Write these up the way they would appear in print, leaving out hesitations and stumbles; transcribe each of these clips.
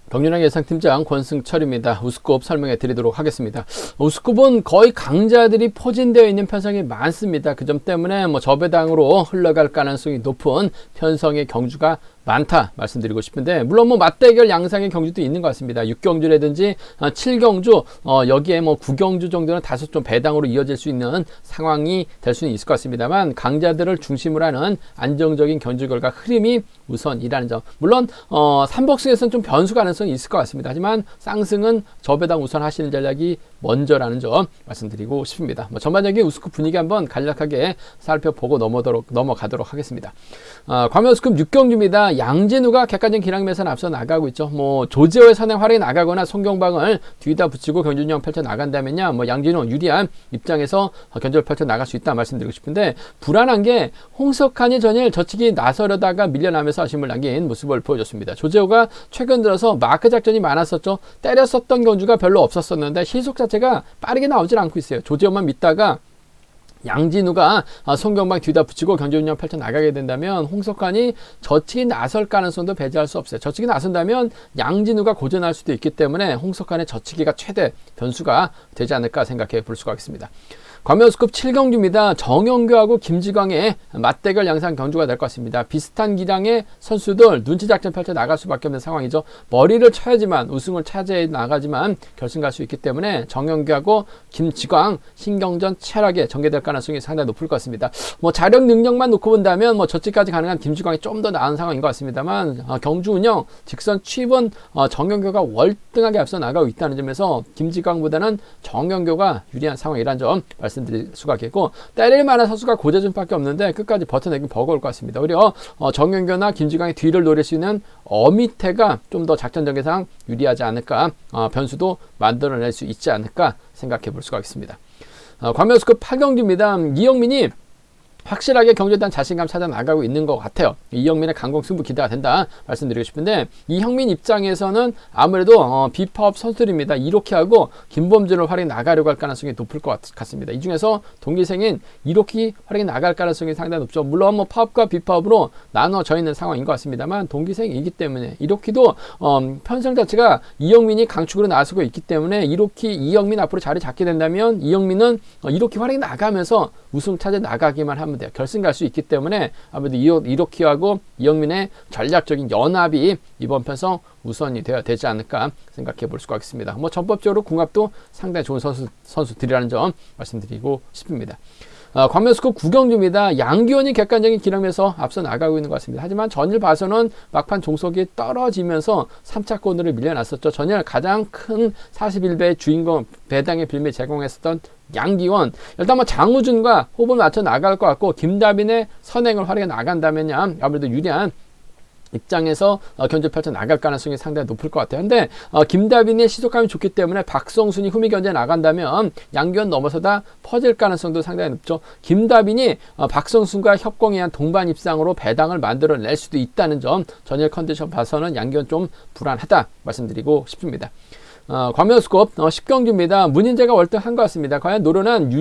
경륜왕 예상팀장 권승철입니다. 우스컵 설명해 드리도록 하겠습니다. 우스컵은 거의 강자들이 포진되어 있는 편성이 많습니다. 그 점 때문에 저배당으로 흘러갈 가능성이 높은 편성의 경주가 많다 말씀드리고 싶은데, 물론 맞대결 양상의 경주도 있는 것 같습니다. 6경주라든지 7경주, 여기에 9경주 정도는 다소 좀 배당으로 이어질 수 있는 상황이 될 수는 있을 것 같습니다만, 강자들을 중심으로 하는 안정적인 경주 결과 흐름이 우선이라는 점. 물론 3복승에서는 좀 변수 가능성이 있을 것 같습니다. 하지만 쌍승은 저배당 우선 하시는 전략이 먼저라는 점 말씀드리고 싶습니다. 전반적인 우스컵 분위기 한번 간략하게 살펴보고 넘어가도록 하겠습니다. 과면 우스컵 6경주입니다. 양진우가 객관적인 기량면에서 앞서 나가고 있죠. 조재호의 선행 활약이 나가거나 송경방을 뒤에다 붙이고 경준형 펼쳐 나간다면요, 양진우 유리한 입장에서 견제를 펼쳐 나갈 수 있다 말씀드리고 싶은데, 불안한 게 홍석환이 전일 저치기 나서려다가 밀려나면서 아쉬움을 남긴 모습을 보여줬습니다. 조재호가 최근 들어서 마크 작전이 많았었죠. 때렸었던 경주가 별로 없었었는데 실속 자체가 빠르게 나오질 않고 있어요. 조재호만 믿다가 양진우가 송경방 뒤다 붙이고 경제운영 펼쳐 나가게 된다면 홍석환이 저치기 나설 가능성도 배제할 수 없어요. 저치기 나선다면 양진우가 고전할 수도 있기 때문에 홍석환의 저치기가 최대 변수가 되지 않을까 생각해 볼 수가 있습니다. 과면우스컵 7경주입니다. 정영규하고 김지광의 맞대결 양상 경주가 될 것 같습니다. 비슷한 기량의 선수들 눈치 작전 펼쳐 나갈 수밖에 없는 상황이죠. 머리를 쳐야지만 우승을 차지해 나가지만 결승 갈 수 있기 때문에 정영규하고 김지광 신경전 치열하게 전개될 가능성이 상당히 높을 것 같습니다. 자력 능력만 놓고 본다면 저치까지 가능한 김지광이 좀 더 나은 상황인 것 같습니다만, 경주 운영 직선 취입은 정영규가 월등하게 앞서 나가고 있다는 점에서 김지광보다는 정영규가 유리한 상황이라는 점 말씀드릴 수가 있겠고, 때릴 만한 선수가 고재준밖에 없는데 끝까지 버텨내긴 버거울 것 같습니다. 오히려 정영규나 김지광의 뒤를 노릴 수 있는 어미태가 좀 더 작전 전개상 유리하지 않을까, 변수도 만들어낼 수 있지 않을까 생각해 볼 수가 있습니다. 과면우스컵 8경주입니다. 이영민이 확실하게 경주에 자신감 찾아 나가고 있는 것 같아요. 이영민의 강공 승부 기대가 된다 말씀드리고 싶은데, 이형민 입장에서는 아무래도 비파업 선수들입니다. 이렇게 하고 김범준을 활용해 나가려고 할 가능성이 높을 것 같습니다. 이 중에서 동기생인 이렇게 활용해 나갈 가능성이 상당히 높죠. 물론 파업과 비파업으로 나눠져 있는 상황인 것 같습니다만, 동기생이기 때문에 이렇게도 편성 자체가 이영민이 강축으로 나서고 있기 때문에, 이렇게 이영민 앞으로 자리 잡게 된다면 이영민은 이렇게 활용해 나가면서 우승 차지 나가기만 하면 돼요. 결승 갈 수 있기 때문에 아무래도 이렇게하고 이영민의 전략적인 연합이 이번 편성 우선이 되어야 되지 않을까 생각해 볼 수가 있습니다. 전법적으로 궁합도 상당히 좋은 선수들이라는 점 말씀드리고 싶습니다. 과면우스컵 9경주입니다. 양기원이 객관적인 기량에서 앞서 나가고 있는 것 같습니다. 하지만 전일 봐서는 막판 종속이 떨어지면서 3차권으로 밀려났었죠. 전일 가장 큰 41배의 주인공 배당의 빌미 제공했었던 양기원, 일단 장우준과 호흡을 맞춰 나갈 것 같고, 김다빈의 선행을 활용해 나간다면요, 아무래도 유리한 입장에서 견제 펼쳐 나갈 가능성이 상당히 높을 것 같아요. 근데 김다빈의 시속감이 좋기 때문에 박성순이 후미 견제 나간다면 양기원 넘어서다 퍼질 가능성도 상당히 높죠. 김다빈이 박성순과 협공에 한 동반 입상으로 배당을 만들어낼 수도 있다는 점, 전일 컨디션 봐서는 양기원 좀 불안하다 말씀드리고 싶습니다. 과면우스컵 10경주입니다. 문인재가 월등한 것 같습니다. 과연 노련한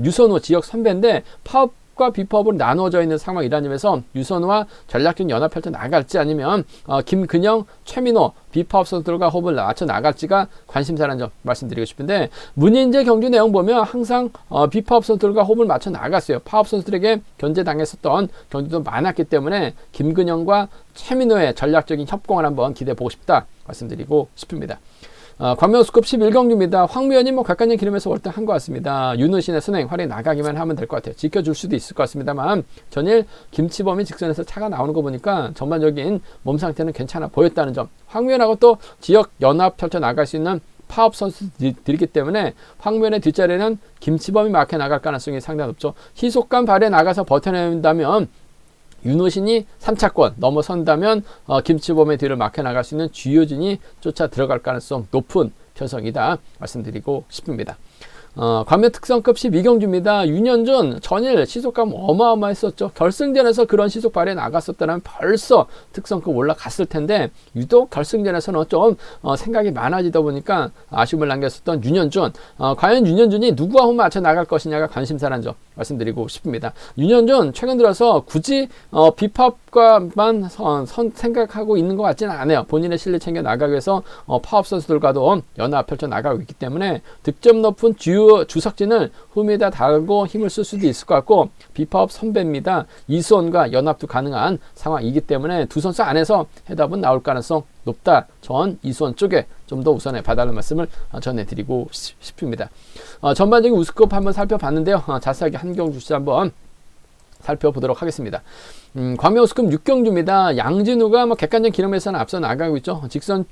유선호 지역 선배인데 파업과 비파업으로 나눠져 있는 상황이라는 점에서 유선호와 전략적인 연합 펼쳐 나갈지, 아니면 김근영, 최민호 비파업 선수들과 호흡을 맞춰 나갈지가 관심사라는 점 말씀드리고 싶은데, 문인재 경주 내용 보면 항상 비파업 선수들과 호흡을 맞춰 나갔어요. 파업 선수들에게 견제당했었던 경주도 많았기 때문에 김근영과 최민호의 전략적인 협공을 한번 기대해 보고 싶다 말씀드리고 싶습니다. 과면우스컵 11경주입니다. 황무현이 객관적인 기름에서 월등한 것 같습니다. 윤우신의 선행 활용해 나가기만 하면 될 것 같아요. 지켜줄 수도 있을 것 같습니다만, 전일 김치범이 직선에서 차가 나오는 거 보니까 전반적인 몸 상태는 괜찮아 보였다는 점, 황무현하고 또 지역 연합 펼쳐 나갈 수 있는 파업 선수들이기 때문에 황무현의 뒷자리에는 김치범이 막혀 나갈 가능성이 상당히 높죠. 희속감 발휘해 나가서 버텨낸다면 윤호신이 3차권 넘어선다면 김치범의 뒤를 막혀나갈 수 있는 주효진이 쫓아 들어갈 가능성 높은 편성이다 말씀드리고 싶습니다. 관면 특성급 12경주입니다. 유년전 전일 시속감 어마어마했었죠. 결승전에서 그런 시속 발휘에 나갔었다면 벌써 특성급 올라갔을 텐데 유독 결승전에서는 좀 생각이 많아지다 보니까 아쉬움을 남겼었던 유년준. 과연 유년준이 누구와 홈 맞춰 나갈 것이냐가 관심사란 점 말씀드리고 싶습니다. 유년준 최근 들어서 굳이 비팝과만 생각하고 있는 것 같지는 않아요. 본인의 실력 챙겨 나가기 위해서 파업 선수들과도 연합 펼쳐 나가고 있기 때문에 득점 높은 주석진을 홈에다 달고 힘을 쓸 수도 있을 것 같고 비파업 선배입니다. 이수원과 연합도 가능한 상황이기 때문에 두 선수 안에서 해답은 나올 가능성 높다. 전 이수원 쪽에 좀 더 우선에 봐달라는 말씀을 전해드리고 싶습니다. 전반적인 우승급 한번 살펴봤는데요. 자세하게 한 경주씩 한번 살펴보도록 하겠습니다. 광명 우승급 6경주입니다. 양진우가 객관적 기록에서는 앞서 나가고 있죠. 직선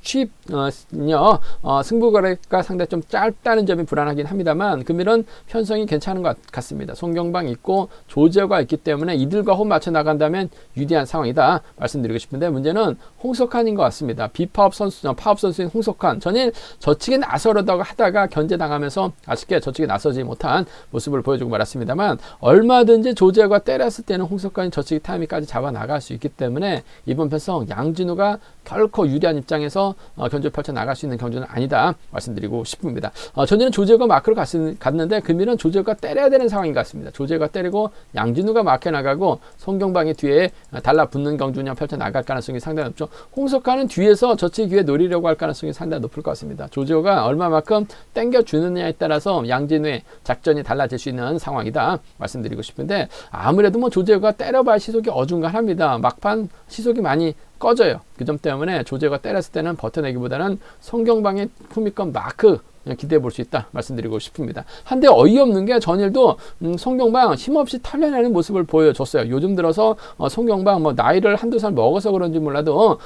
승부거래가 상당히 좀 짧다는 점이 불안하긴 합니다만 금일은 편성이 괜찮은 것 같습니다. 송경방 있고 조재호가 있기 때문에 이들과 홈 맞춰 나간다면 유리한 상황이다 말씀드리고 싶은데 문제는 홍석환인 것 같습니다. 파업 선수인 홍석환 전일 저측에 나서려다가 하다가 견제당하면서 아쉽게 저측에 나서지 못한 모습을 보여주고 말았습니다만 얼마든지 조재호가 때렸을 때는 홍석환이 저측 타이밍 까지 잡아 나갈 수 있기 때문에 이번 편성 양진우가 결코 유리한 입장에서 견제 펼쳐 나갈 수 있는 경주는 아니다 말씀드리고 싶습니다. 전에는 조재호가 마크로 갔는데 금일은 조재호가 때려야 되는 상황인 것 같습니다. 조재호가 때리고 양진우가 마크에 나가고 송경방이 뒤에 달라붙는 경주냐 펼쳐 나갈 가능성이 상당히 높죠. 홍석환은 뒤에서 저측 기회 노리려고 할 가능성이 상당히 높을 것 같습니다. 조재호가 얼마만큼 땡겨주느냐에 따라서 양진우의 작전이 달라질 수 있는 상황이다 말씀드리고 싶은데 아무래도 조재호가 때려봐야 시속이 어중간합니다. 막판 시속이 많이 꺼져요. 그 점 때문에 조재호가 때렸을 때는 버텨내기보다는 송경방의 후미권 마크 기대해 볼 수 있다 말씀드리고 싶습니다. 한데 어이없는 게 전일도 송경방 힘없이 털려내는 모습을 보여줬어요. 요즘 들어서 송경방 나이를 한두 살 먹어서 그런지 몰라도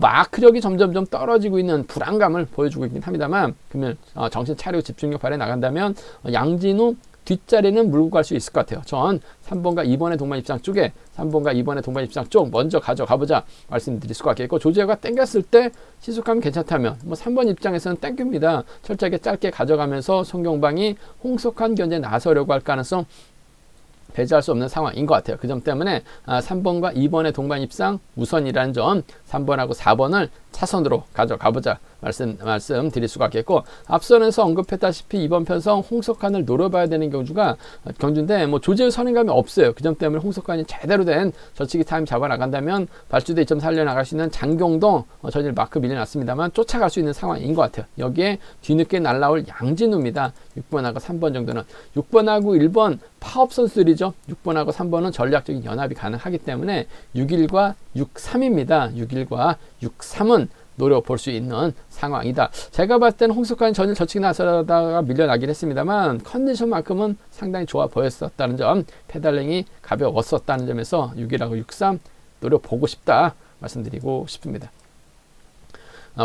마크력이 점점 떨어지고 있는 불안감을 보여주고 있긴 합니다만 그러면 정신 차리고 집중력 발휘해 나간다면 양진우 뒷자리는 물고 갈 수 있을 것 같아요. 전 3번과 2번의 동반 입상 쪽에 3번과 2번의 동반 입상 쪽 먼저 가져가보자 말씀드릴 수가 있겠고 조재호가 땡겼을 때 시속감이 괜찮다면 3번 입장에서는 땡깁니다. 철저하게 짧게 가져가면서 송경방이 홍석환 견제에 나서려고 할 가능성 배제할 수 없는 상황인 것 같아요. 그 점 때문에 3번과 2번의 동반 입상 우선이라는 점 3번하고 4번을 차선으로 가져가보자 말씀 드릴 수가 있겠고 앞선에서 언급했다시피 이번 편성 홍석환을 노려봐야 되는 경주인데 조재호 선행감이 없어요. 그 점 때문에 홍석환이 제대로 된 저치기 타임 잡아 나간다면 발주대 2점 살려나갈 수 있는 장경동 전일 마크 밀려났습니다만 쫓아갈 수 있는 상황인 것 같아요. 여기에 뒤늦게 날라올 양진우입니다. 6번하고 3번 정도는 6번하고 1번 파업 선수들이죠. 6번하고 3번은 전략적인 연합이 가능하기 때문에 6.1과 6.3입니다. 6.1과 6.3은 노려볼 수 있는 상황이다. 제가 봤을 때는 홍석환이 전일 저측 나서다가 밀려나긴 했습니다만 컨디션만큼은 상당히 좋아 보였었다는 점, 페달링이 가벼웠었다는 점에서 6.1하고 6.3 노려보고 싶다 말씀드리고 싶습니다.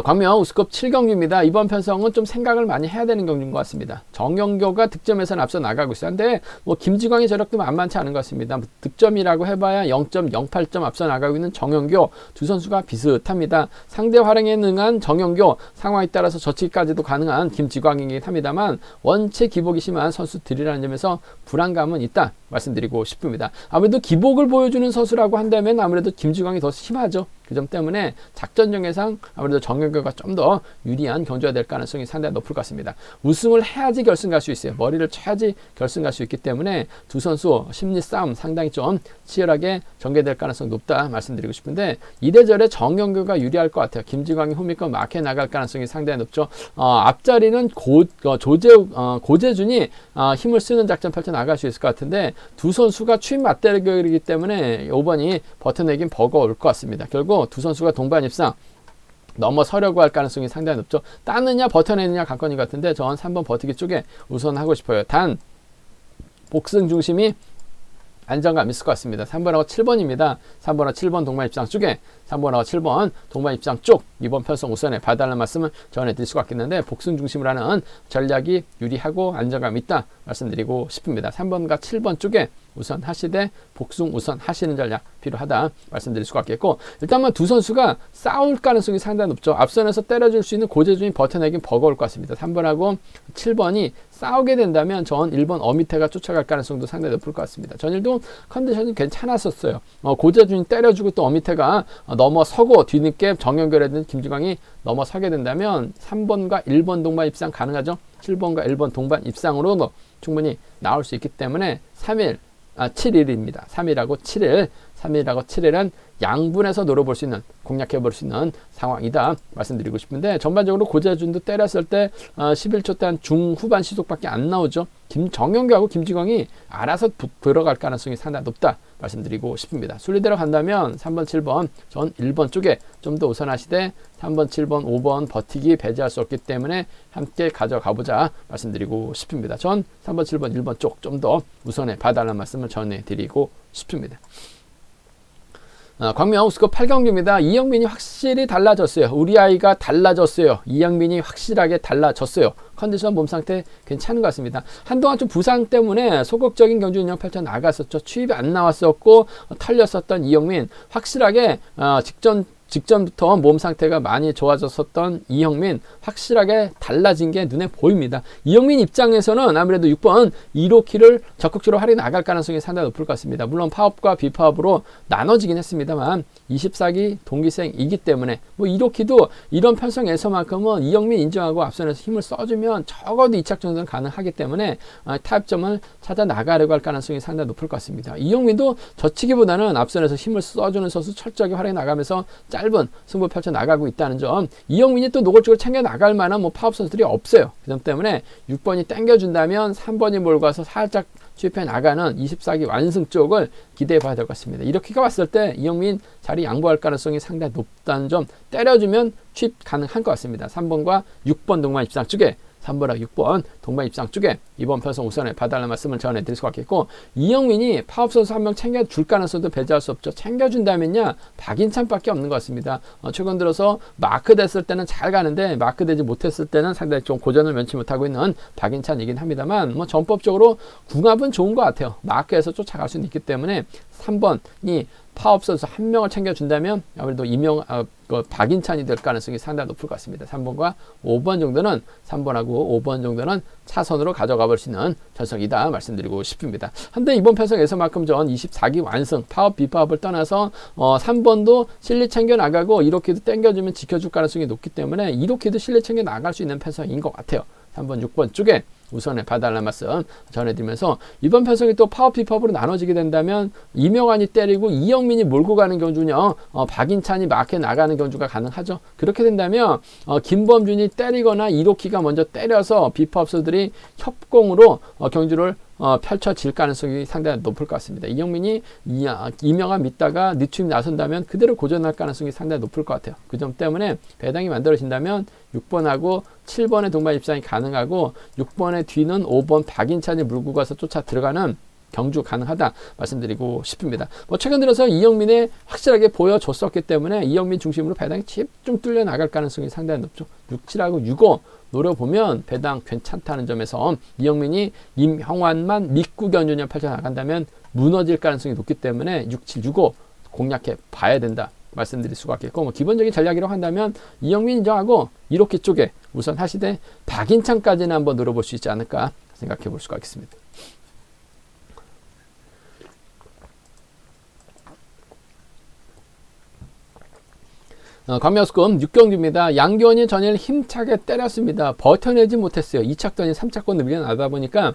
광명 우승급 7경주입니다. 이번 편성은 좀 생각을 많이 해야 되는 경주인 것 같습니다. 정영교가 득점에서는 앞서 나가고 있어요. 근데 김지광의 저력도 만만치 않은 것 같습니다. 득점이라고 해봐야 0.08점 앞서 나가고 있는 정영교 두 선수가 비슷합니다. 상대 활용에 능한 정영교 상황에 따라서 저치기까지도 가능한 김지광이긴 합니다만 원체 기복이 심한 선수들이라는 점에서 불안감은 있다 말씀드리고 싶습니다. 아무래도 기복을 보여주는 선수라고 한다면 아무래도 김지광이 더 심하죠. 그 점 때문에 작전 전개상 아무래도 정영교가 좀 더 유리한 경주가 될 가능성이 상당히 높을 것 같습니다. 우승을 해야지 결승 갈 수 있어요. 머리를 쳐야지 결승 갈 수 있기 때문에 두 선수 심리 싸움 상당히 좀 치열하게 전개될 가능성이 높다 말씀드리고 싶은데 이래저래 정영교가 유리할 것 같아요. 김지광이 후미권 마크에 나갈 가능성이 상당히 높죠. 앞자리는 고재준이 힘을 쓰는 작전 펼쳐 나갈 수 있을 것 같은데 두 선수가 추임 맞대결이기 때문에 5번이 버텨내긴 버거울 것 같습니다. 결국 두 선수가 동반 입상 넘어서려고 할 가능성이 상당히 높죠. 따느냐 버텨내느냐 관건인 것 같은데 전 3번 버티기 쪽에 우선 하고 싶어요. 단 복승 중심이 안정감 있을 것 같습니다. 3번하고 7번입니다. 3번하고 7번 동반 입상 쪽에 3번하고 7번 동반 입상 쪽 이번 편성 우선에 봐달라는 말씀을 전해드릴 수가 있겠는데 복승 중심으로 하는 전략이 유리하고 안정감 있다 말씀드리고 싶습니다. 3번과 7번 쪽에 우선 하시되 복숭 우선 하시는 전략 필요하다 말씀드릴 수가 있겠고, 일단은 두 선수가 싸울 가능성이 상당히 높죠. 앞선에서 때려줄 수 있는 고재준이 버텨내긴 버거울 것 같습니다. 3번하고 7번이 싸우게 된다면 전 1번 어미태가 쫓아갈 가능성도 상당히 높을 것 같습니다. 전일도 컨디션이 괜찮았었어요. 고재준이 때려주고 또 어미태가 넘어서고 뒤늦게 정연결이든 김주광이 넘어서게 된다면 3번과 1번 동반 입상 가능하죠. 7번과 1번 동반 입상으로도 충분히 나올 수 있기 때문에 7일입니다. 3일하고 7일, 3일하고 7일은 양분에서 노려볼 수 있는, 공략해볼 수 있는 상황이다 말씀드리고 싶은데, 전반적으로 고재준도 때렸을 때 11초 때 한 중후반 시속밖에 안 나오죠. 정영규하고 김지광이 알아서 들어갈 가능성이 상당히 높다 말씀드리고 싶습니다. 순리대로 간다면 3번, 7번, 전 1번 쪽에 좀 더 우선하시되 3번, 7번, 5번 버티기 배제할 수 없기 때문에 함께 가져가보자 말씀드리고 싶습니다. 전 3번, 7번, 1번 쪽 좀 더 우선해 봐달라는 말씀을 전해드리고 싶습니다. 광명 우스컵 8경기입니다. 이영민이 확실히 달라졌어요. 우리 아이가 달라졌어요. 이영민이 확실하게 달라졌어요. 컨디션 몸 상태 괜찮은 것 같습니다. 한동안 좀 부상 때문에 소극적인 경주 운영 펼쳐 나갔었죠. 추입이 안 나왔었고 털렸었던 이영민, 확실하게 직전부터 몸 상태가 많이 좋아졌었던 이영민, 확실하게 달라진 게 눈에 보입니다. 이영민 입장에서는 아무래도 6번 2호키를 적극적으로 활용해 나갈 가능성이 상당히 높을 것 같습니다. 물론 파업과 비파업으로 나눠지긴 했습니다만 24기 동기생이기 때문에 뭐 1호키도 이런 편성에서만큼은 이영민 인정하고 앞선에서 힘을 써주면 적어도 2착 정도는 가능하기 때문에 타협점을 찾아 나가려고 할 가능성이 상당히 높을 것 같습니다. 이영민도 젖히기보다는 앞선에서 힘을 써주는 선수 철저하게 활용해 나가면서 짧은 승부 펼쳐 나가고 있다는 점, 이영민이 또 노골적으로 챙겨 나갈 만한 파업 선수들이 없어요. 그 점 때문에 6번이 땡겨준다면 3번이 몰고 와서 살짝 추입해 나가는 24기 완승 쪽을 기대해 봐야 될 것 같습니다. 이렇게가 왔을 때 이영민 자리 양보할 가능성이 상당히 높다는 점, 때려주면 추입 가능한 것 같습니다. 3번과 6번 동반 입상 쪽에, 3번하고 6번 동반 입상 쪽에 이번 편성 우선에 봐달라는 말씀을 전해드릴 수 같겠고, 이영민이 파업 선수 한 명 챙겨줄 가능성도 배제할 수 없죠. 챙겨준다면야 박인찬밖에 없는 것 같습니다. 최근 들어서 마크 됐을 때는 잘 가는데 마크 되지 못했을 때는 상당히 좀 고전을 면치 못하고 있는 박인찬이긴 합니다만, 전법적으로 궁합은 좋은 것 같아요. 마크에서 쫓아갈 수는 있기 때문에 3번이 파업 선수 한 명을 챙겨준다면 아무래도 박인찬이 될 가능성이 상당히 높을 것 같습니다. 3번과 5번 정도는, 3번하고 5번 정도는 차선으로 가져가 볼 수 있는 편성이다 말씀드리고 싶습니다. 한데 이번 편성에서만큼 전 24기 완승, 파업 비파업을 떠나서 3번도 실리 챙겨 나가고 1호키도 땡겨주면 지켜줄 가능성이 높기 때문에 1호키도 실리 챙겨 나갈 수 있는 편성인 것 같아요. 3번, 6번 쪽에 우선에 봐달라는 말씀 전해드리면서, 이번 편성이 또 파업 비파업으로 나눠지게 된다면 이명환이 때리고 이영민이 몰고 가는 경주냐, 박인찬이 마크에 나가는 경주가 가능하죠. 그렇게 된다면 김범준이 때리거나 1호키가 먼저 때려서 비파업수들이 협공으로 경주를 펼쳐질 가능성이 상당히 높을 것 같습니다. 이영민이 이명환 믿다가 늦춤 나선다면 그대로 고전할 가능성이 상당히 높을 것 같아요. 그 점 때문에 배당이 만들어진다면 6번하고 7번의 동반 입상이 가능하고 6번의 뒤는 5번 박인찬이 물고 가서 쫓아 들어가는 경주 가능하다 말씀드리고 싶습니다. 최근 들어서 이영민에 확실하게 보여줬었기 때문에 이영민 중심으로 배당이 좀 뚫려 나갈 가능성이 상당히 높죠. 6, 7하고 6, 5 노려보면 배당 괜찮다는 점에서 이영민이 임형환만 믿고 경주냐 펼쳐 나간다면 무너질 가능성이 높기 때문에 6, 7, 6, 5 공략해 봐야 된다 말씀드릴 수가 있겠고, 기본적인 전략이라고 한다면 이영민 인정하고 1호키 쪽에 우선 하시되 박인찬까지는 한번 노려볼 수 있지 않을까 생각해 볼 수가 있겠습니다. 광명우스컵 6경기입니다. 양기원이 전일 힘차게 때렸습니다. 버텨내지 못했어요. 2착전이 3착권 밀려나다 보니까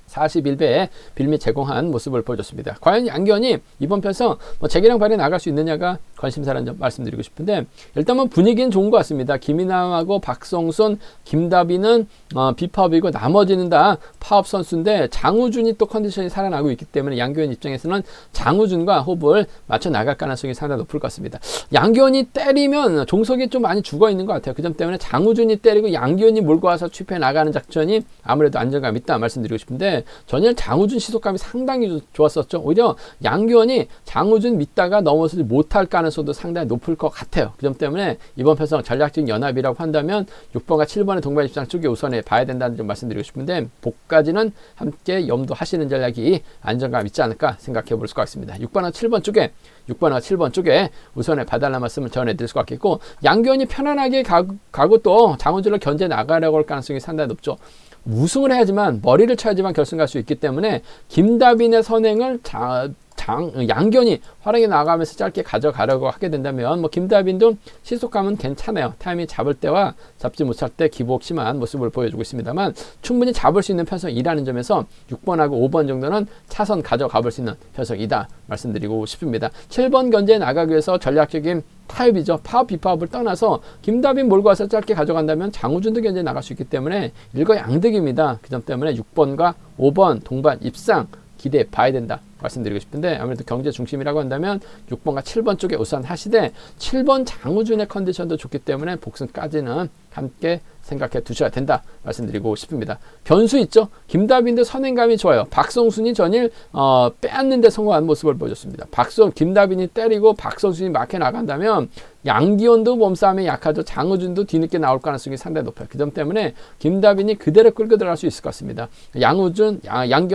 41배의 빌미 제공한 모습을 보여줬습니다. 과연 양기원이 이번 편성 재기량 발휘 나갈 수 있느냐가 관심사라는 점 말씀드리고 싶은데, 일단 분위기는 좋은 것 같습니다. 김인남하고 박성순, 김다비는 비파업이고 나머지는 다 파업 선수인데 장우준이 또 컨디션이 살아나고 있기 때문에 양기원 입장에서는 장우준과 호흡을 맞춰 나갈 가능성이 상당히 높을 것 같습니다. 양기원이 때리면 종속이 좀 많이 죽어 있는 것 같아요. 그 점 때문에 장우준이 때리고 양기원이 몰고 와서 취패 나가는 작전이 아무래도 안정감 있다 말씀드리고 싶은데, 싶은데 전일 장우준 시속감이 상당히 좋았었죠. 오히려 양규원이 장우준 믿다가 넘어서지 못할 가능성도 상당히 높을 것 같아요. 그 점 때문에 이번 편성 전략적인 연합이라고 한다면 6번과 7번의 동반 입장 쪽에 우선에 봐야 된다는 점 말씀드리고 싶은데 복까지는 함께 염두하시는 전략이 안정감 있지 않을까 생각해 볼 수가 있습니다. 6번과 7번 쪽에 우선에 봐달라는 말씀을 전해드릴 수가 있겠고 양규원이 편안하게 가고 또 장우준을 견제 나가려고 할 가능성이 상당히 높죠. 우승을 해야지만 머리를 쳐야지만 결승 갈 수 있기 때문에 김다빈의 선행을 양견이 활용해 나가면서 짧게 가져가려고 하게 된다면 뭐 김다빈도 시속감은 괜찮아요. 타이밍 잡을 때와 잡지 못할 때 기복 심한 모습을 보여주고 있습니다만 충분히 잡을 수 있는 편성이라는 점에서 6번하고 5번 정도는 차선 가져가 볼 수 있는 편성이다 말씀드리고 싶습니다. 7번 견제에 나가기 위해서 전략적인 타협이죠. 파업 비파업을 떠나서 김다빈 몰고 와서 짧게 가져간다면 장우준도 견제에 나갈 수 있기 때문에 일거양득입니다. 그 점 때문에 6번과 5번 동반 입상 기대해 봐야 된다 말씀드리고 싶은데 아무래도 경제 중심이라고 한다면 6번과 7번 쪽에 우선 하시되 7번 장우준의 컨디션도 좋기 때문에 복승까지는 함께 생각해 두셔야 된다 말씀드리고 싶습니다. 변수 있죠. 김다빈도 선행감이 좋아요. 박성순이 전일 빼앗는데 성공한 모습을 보여줬습니다. 김다빈이 때리고 박성순이 막혀 나간다면 양기원도 몸싸움에 약하죠. 장우준도 뒤늦게 나올 가능성이 상당히 높아요. 그 점 때문에 김다빈이 그대로 끌고 들어갈 수 있을 것 같습니다. 양기원,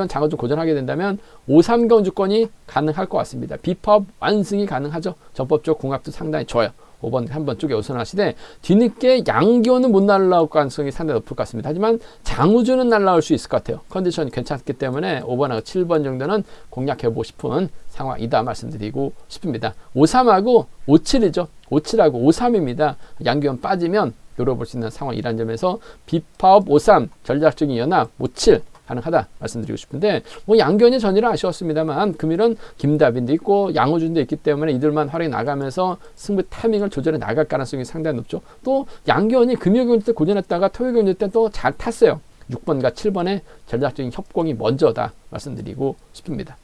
장우준 고전하게 된다면 5-3경 주권이 가능할 것 같습니다. 비법 완승이 가능하죠. 전법적 궁합도 상당히 좋아요. 5번 한번 쪽에 우선하시되 뒤늦게 양기원은 못 날라올 가능성이 상당히 높을 것 같습니다. 하지만 장우준은 날라올 수 있을 것 같아요. 컨디션이 괜찮기 때문에 5번하고 7번 정도는 공략해보고 싶은 상황이다 말씀드리고 싶습니다. 5-3하고 5-7이죠. 5-7하고 5-3입니다. 양기원 빠지면 열어볼 수 있는 상황이라는 점에서 비파업 5-3 전략적인 연합 5-7 가능하다 말씀드리고 싶은데 뭐 양견이 전일은 아쉬웠습니다만 금일은 김다빈도 있고 양호준도 있기 때문에 이들만 활용해 나가면서 승부 타이밍을 조절해 나갈 가능성이 상당히 높죠. 또 양견이 금요일 경기 때 고전했다가 토요일 경기 때 또 잘 탔어요. 6번과 7번의 전략적인 협공이 먼저다 말씀드리고 싶습니다.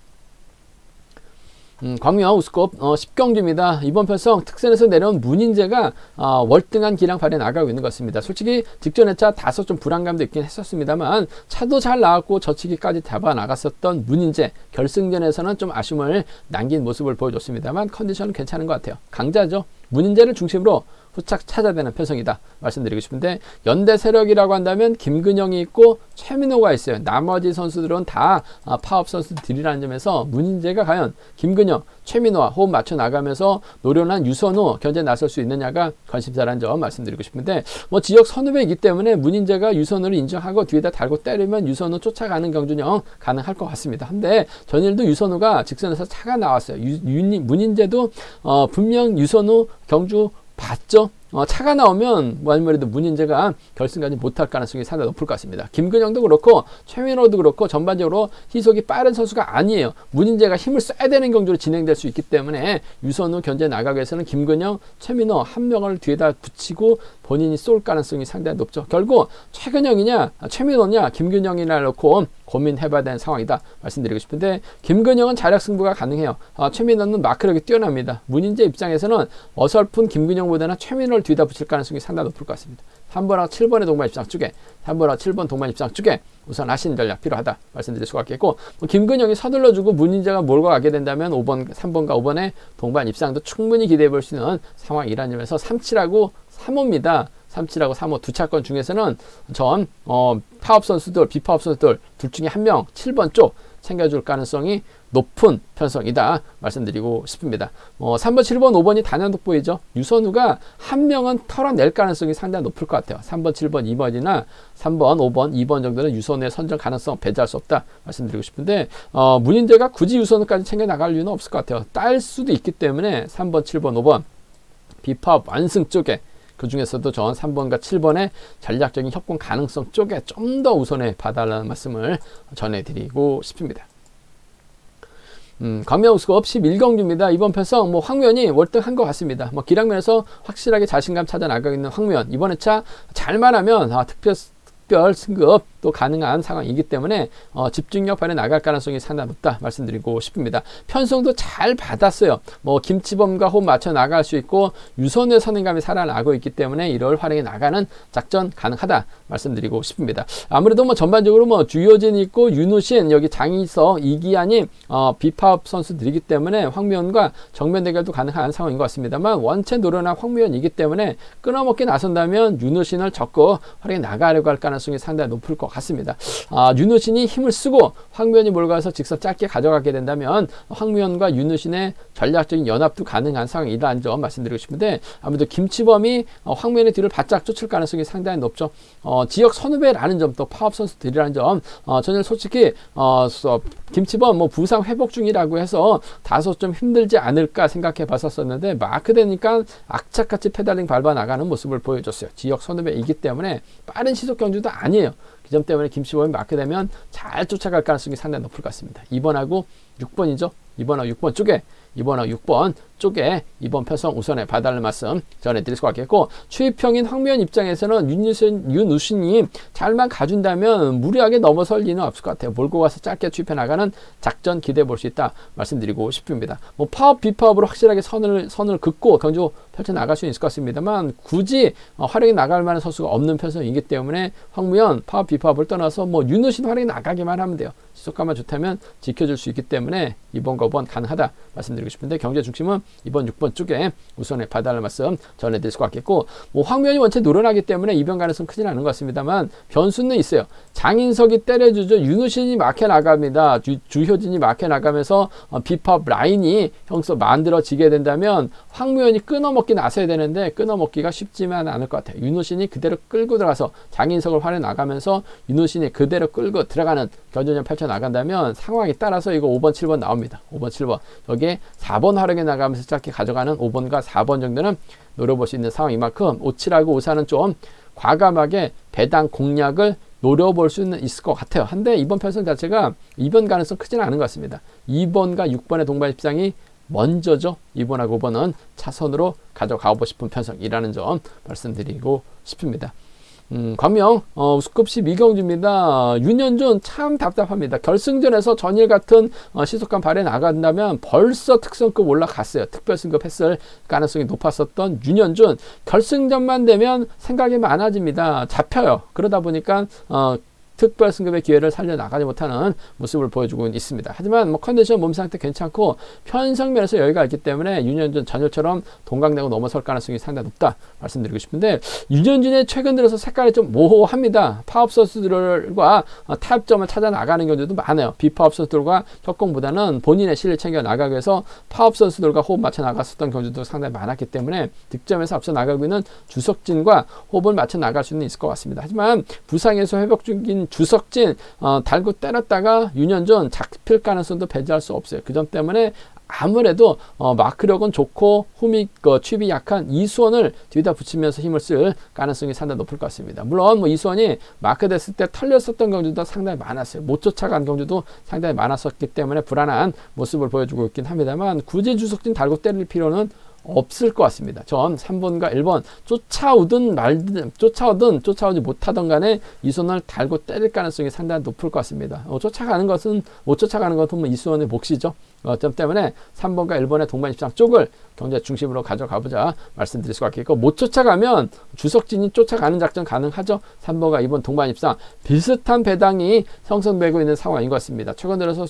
광명 우스컵 10경기입니다. 이번 편성 특선에서 내려온 문인재가 월등한 기량 발휘해 나가고 있는 것 같습니다. 솔직히 직전에 차 다소 좀 불안감도 있긴 했었습니다만 차도 잘 나왔고 저치기까지 잡아 나갔었던 문인재 결승전에서는 좀 아쉬움을 남긴 모습을 보여줬습니다만 컨디션은 괜찮은 것 같아요. 강자죠. 문인재를 중심으로 후착 찾아야 되는 편성이다 말씀드리고 싶은데 연대 세력이라고 한다면 김근영이 있고 최민호가 있어요. 나머지 선수들은 다 파업 선수들이라는 점에서 문인재가 과연 김근영, 최민호와 호흡 맞춰 나가면서 노련한 유선호 견제 나설 수 있느냐가 관심사라는 점 말씀드리고 싶은데 뭐 지역 선후배이기 때문에 문인재가 유선호를 인정하고 뒤에다 달고 때리면 유선호 쫓아가는 경준영 가능할 것 같습니다. 근데 전일도 유선호가 직선에서 차가 나왔어요. 문인재도 분명 유선호 경주 봤죠? 차가 나오면 아무래도 문인재가 결승까지 못할 가능성이 상당히 높을 것 같습니다. 김근영도 그렇고 최민호도 그렇고 전반적으로 희속이 빠른 선수가 아니에요. 문인재가 힘을 써야 되는 경주로 진행될 수 있기 때문에 유선우 견제 나가기 위해서는 김근영, 최민호 한 명을 뒤에다 붙이고 본인이 쏠 가능성이 상당히 높죠. 결국 최근영이냐 최민호냐 김근영이냐 놓고 고민해봐야 되는 상황이다 말씀드리고 싶은데 김근영은 자력 승부가 가능해요. 최민호는 마크력이 뛰어납니다. 문인재 입장에서는 어설픈 김근영보다는 최민호를 뒤에다 붙일 가능성이 상당히 높을 것 같습니다. 3번하고 7번의 동반 입장 쪽에 3번하고 7번 동반 입장 쪽에 우선 하신 전략 필요하다 말씀드릴 수가 있겠고 김근영이 서둘러주고 문인재가 몰고 가게 된다면 3번과 5번의 동반 입장도 충분히 기대해 볼 수 있는 상황이라는 점에서 3-7하고 3호입니다. 3-7하고 3호 두 차권 중에서는 파업 선수들, 비파업 선수들 둘 중에 한 명 7번 쪽 챙겨줄 가능성이 높은 편성이다 말씀드리고 싶습니다. 3번, 7번, 5번이 단연 돋보이죠. 유선우가 한 명은 털어낼 가능성이 상당히 높을 것 같아요. 3번, 7번, 2번이나 3번, 5번, 2번 정도는 유선우의 선정 가능성 배제할 수 없다 말씀드리고 싶은데 문인재가 굳이 유선우까지 챙겨 나갈 이유는 없을 것 같아요. 딸 수도 있기 때문에 3번, 7번, 5번 비파업 완승 쪽에 그 중에서도 전 3번과 7번의 전략적인 협공 가능성 쪽에 좀 더 우선해 봐달라는 말씀을 전해드리고 싶습니다. 광명우스컵 11경기입니다. 이번 편성 황무현이 월등한 것 같습니다. 기량면에서 확실하게 자신감 찾아 나가고 있는 황무현. 이번 회차 잘만 하면 특별 승급도 가능한 상황이기 때문에 집중력 발휘 나갈 가능성이 상당히 높다 말씀드리고 싶습니다. 편성도 잘 받았어요. 뭐 김치범과 호흡 맞춰 나갈 수 있고 유선의 선행감이 살아나고 있기 때문에 1월 활용해 나가는 작전 가능하다 말씀드리고 싶습니다. 아무래도 뭐 전반적으로 뭐 주효진 있고 윤우신, 여기 장희석, 이기환이 비파업 선수들이기 때문에 황미연과 정면 대결도 가능한 상황인 것 같습니다만, 원체 노련한 황미연이기 때문에 끊어먹기 나선다면 윤우신을 적극 활용해 나가려고 할 가능성이 상당히 높을 것 같습니다. 윤우신이 힘을 쓰고 황미연이 몰고 직선 짧게 가져가게 된다면 황미연과 윤우신의 전략적인 연합도 가능한 상황이라는 점 말씀드리고 싶은데, 아무래도 김치범이 황미연의 뒤를 바짝 쫓을 가능성이 상당히 높죠. 지역 선후배라는 점, 또 파업 선수들이라는 점, 저는 솔직히 김치범 뭐 부상 회복 중이라고 해서 다소 좀 힘들지 않을까 생각해 봤었는데, 마크 되니까 악착같이 페달링 밟아 나가는 모습을 보여줬어요. 지역 선후배이기 때문에 빠른 시속 경주도 아니에요. 그 점 때문에 김치범이 마크 되면 잘 쫓아갈 가능성이 상당히 높을 것 같습니다. 2번하고 6번이죠. 2번하고 6번 쪽에, 2번하고 6번 쪽에 2번 편성 우선에 봐달라는 말씀 전해드릴 수 있겠고, 추입형인 황미연 입장에서는 윤우신이 잘만 가준다면 무리하게 넘어설 리는 없을 것 같아요. 몰고 가서 짧게 추입해 나가는 작전 기대해 볼 수 있다 말씀드리고 싶습니다. 뭐 파업 비파업으로 확실하게 선을 긋고 경주 펼쳐 나갈 수 있을 것 같습니다만, 굳이 활용해 나갈 만한 선수가 없는 편성이기 때문에 황미연 파업 비파업을 떠나서 뭐 윤우신 활용해 나가기만 하면 돼요. 시속감만 좋다면 지켜줄 수 있기 때문에 2번과 5번 가능하다 말씀드리고 싶은데, 경제 중심은 2번, 6번 쪽에 우선에 봐달라는 말씀 전해드릴 수 있겠고, 뭐 황미연이 원체 노련하기 때문에 이변 가능성 크진 않은 것 같습니다만, 변수는 있어요. 장인석이 때려주죠. 윤우신이 막혀 나갑니다. 주효진이 막혀 나가면서 비팝 라인이 만들어지게 된다면 황미연이 끊어먹기 나서야 되는데 끊어먹기가 쉽지만 않을 것 같아요. 윤우신이 그대로 끌고 들어가서 장인석을 활용 나가면서 윤우신이 그대로 끌고 들어가는 견전전 펼쳐 나간다면 상황에 따라서 이거 5번, 7번 나옵니다. 5번, 7번. 여기에 4번 활용해 나가면서 짧게 가져가는 5번과 4번 정도는 노려볼 수 있는 상황인 만큼 5, 7하고 5사는 좀 과감하게 배당 공략을 노려볼 수는 있을 것 같아요. 한데 이번 편성 자체가 2번 가능성 크지는 않은 것 같습니다. 2번과 6번의 동반 입장이 먼저죠. 2번하고 5번은 차선으로 가져가고 싶은 편성이라는 점 말씀드리고 싶습니다. 광명 우스컵시 미경주입니다. 윤현준 참 답답합니다. 결승전에서 전일 같은 시속감 발휘 나간다면 벌써 특성급 올라갔어요. 특별 승급했을 가능성이 높았었던 윤현준, 결승전만 되면 생각이 많아집니다. 잡혀요. 그러다 보니까 특별 승급의 기회를 살려나가지 못하는 모습을 보여주고 있습니다. 하지만 뭐 컨디션, 몸 상태 괜찮고 편성면에서 여유가 있기 때문에 윤현준 전일처럼 동강내고 넘어설 가능성이 상당히 높다 말씀드리고 싶은데, 윤현준의 최근 들어서 색깔이 좀 모호합니다. 파업 선수들과 타협점을 찾아 나가는 경우도 많아요. 비파업 선수들과 협공보다는 본인의 실력 챙겨 나가기 위해서 파업 선수들과 호흡 맞춰 나갔었던 경우도 상당히 많았기 때문에 득점에서 앞서 나가고 있는 주석진과 호흡을 맞춰 나갈 수는 있을 것 같습니다. 하지만 부상에서 회복 중인 주석진 달고 때렸다가 윤현준 잡힐 가능성도 배제할 수 없어요. 그 점 때문에 아무래도 마크력은 좋고 취입이 약한 이수원을 뒤에다 붙이면서 힘을 쓸 가능성이 상당히 높을 것 같습니다. 물론 뭐 이수원이 마크 됐을 때 털렸었던 경주도 상당히 많았어요. 못 쫓아간 경주도 상당히 많았었기 때문에 불안한 모습을 보여주고 있긴 합니다만, 굳이 주석진 달고 때릴 필요는 없을 것 같습니다. 전 3번과 1번 쫓아오지 못하던 간에 이수원을 달고 때릴 가능성이 상당히 높을 것 같습니다. 못 쫓아가는 것은 뭐 이수원의 몫이죠. 점 때문에 3번과 1번의 동반 입장 쪽을 경제 중심으로 가져가보자 말씀드릴 수가 있겠고, 못 쫓아가면 주석진이 쫓아가는 작전 가능하죠. 3번과 2번 동반 입장 비슷한 배당이 형성되고 있는 상황인 것 같습니다. 최근 들어서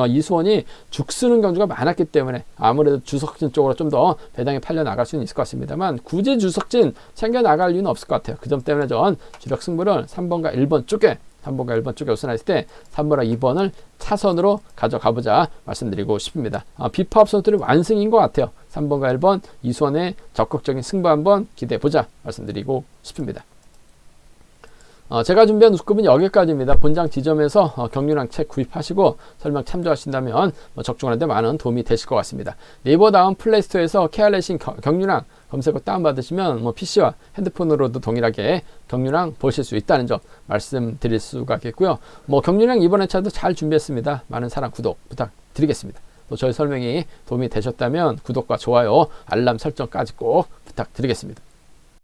이수원이 죽쓰는 경주가 많았기 때문에 아무래도 주석진 쪽으로 좀 더 배당이 팔려 나갈 수는 있을 것 같습니다만, 굳이 주석진 챙겨 나갈 이유는 없을 것 같아요. 그 점 때문에 전 주력 승부를 3번과 1번 쪽에 우선했을 때 3번과 2번을 차선으로 가져가보자 말씀드리고 싶습니다. 비파업 선수들이 완승인 것 같아요. 3번과 1번 이수원의 적극적인 승부 한번 기대해보자 말씀드리고 싶습니다. 제가 준비한 우스컵은 여기까지입니다. 본장 지점에서 경륜왕 책 구입하시고 설명 참조하신다면 적중하는데 많은 도움이 되실 것 같습니다. 네이버 다음 플레이스토어에서 KR레이싱 경륜왕 검색어 다운받으시면 PC와 핸드폰으로도 동일하게 경륜왕 보실 수 있다는 점 말씀드릴 수가 있겠고요. 경륜왕 이번 회차도 잘 준비했습니다. 많은 사랑, 구독 부탁드리겠습니다. 또 저희 설명이 도움이 되셨다면 구독과 좋아요, 알람 설정까지 꼭 부탁드리겠습니다.